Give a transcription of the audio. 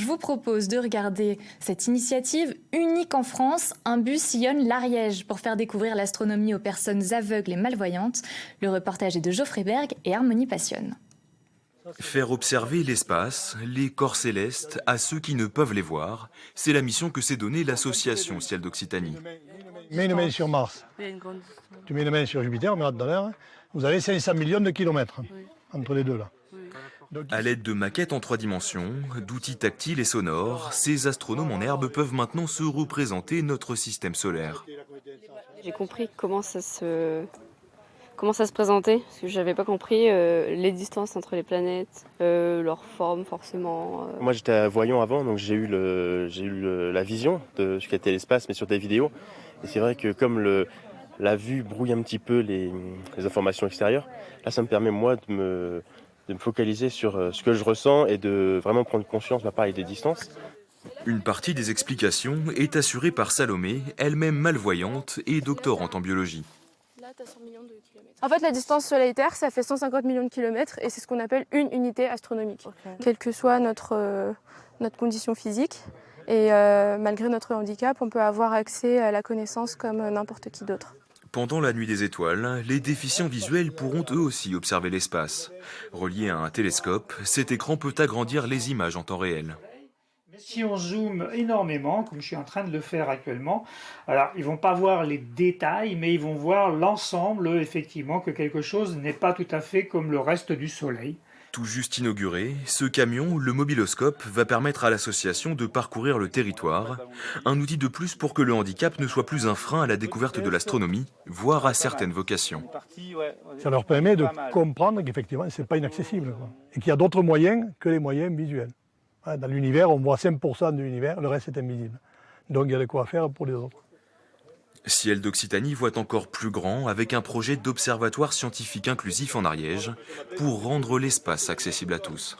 vous propose de regarder cette initiative unique en France. Un bus sillonne l'Ariège pour faire découvrir l'astronomie aux personnes aveugles et malvoyantes. Le reportage est de Geoffrey Berg et Harmonie Passionne. Faire observer l'espace, les corps célestes, à ceux qui ne peuvent les voir, c'est la mission que s'est donnée l'association Ciel d'Occitanie. Mets une main sur Mars, tu mets une main sur Jupiter, on verra tout à l'heure, vous avez 500 millions de kilomètres entre les deux là. À l'aide de maquettes en 3 dimensions, d'outils tactiles et sonores, ces astronomes en herbe peuvent maintenant se représenter notre système solaire. J'ai compris comment ça se présentait, parce que je n'avais pas compris les distances entre les planètes, leur forme forcément. Moi j'étais voyant avant, donc j'ai eu la vision de ce qu'était l'espace, mais sur des vidéos. Et c'est vrai que comme la vue brouille un petit peu les informations extérieures, là ça me permet moi de me focaliser sur ce que je ressens et de vraiment prendre conscience des distances. Une partie des explications est assurée par Salomé, elle-même malvoyante et doctorante en biologie. En fait, la distance Soleil-Terre, ça fait 150 millions de kilomètres et c'est ce qu'on appelle une unité astronomique. Quelle que soit notre condition physique et malgré notre handicap, on peut avoir accès à la connaissance comme n'importe qui d'autre. Pendant la nuit des étoiles, les déficients visuels pourront eux aussi observer l'espace. Relié à un télescope, cet écran peut agrandir les images en temps réel. Si on zoome énormément, comme je suis en train de le faire actuellement, alors ils ne vont pas voir les détails, mais ils vont voir l'ensemble, effectivement, que quelque chose n'est pas tout à fait comme le reste du Soleil. Tout juste inauguré, ce camion, le mobiloscope, va permettre à l'association de parcourir le territoire. Un outil de plus pour que le handicap ne soit plus un frein à la découverte de l'astronomie, voire à certaines vocations. Ça leur permet de comprendre qu'effectivement, ce n'est pas inaccessible, et qu'il y a d'autres moyens que les moyens visuels. Dans l'univers, on voit 5% de l'univers, le reste est invisible. Donc il y a de quoi faire pour les autres. Ciel d'Occitanie voit encore plus grand avec un projet d'observatoire scientifique inclusif en Ariège pour rendre l'espace accessible à tous.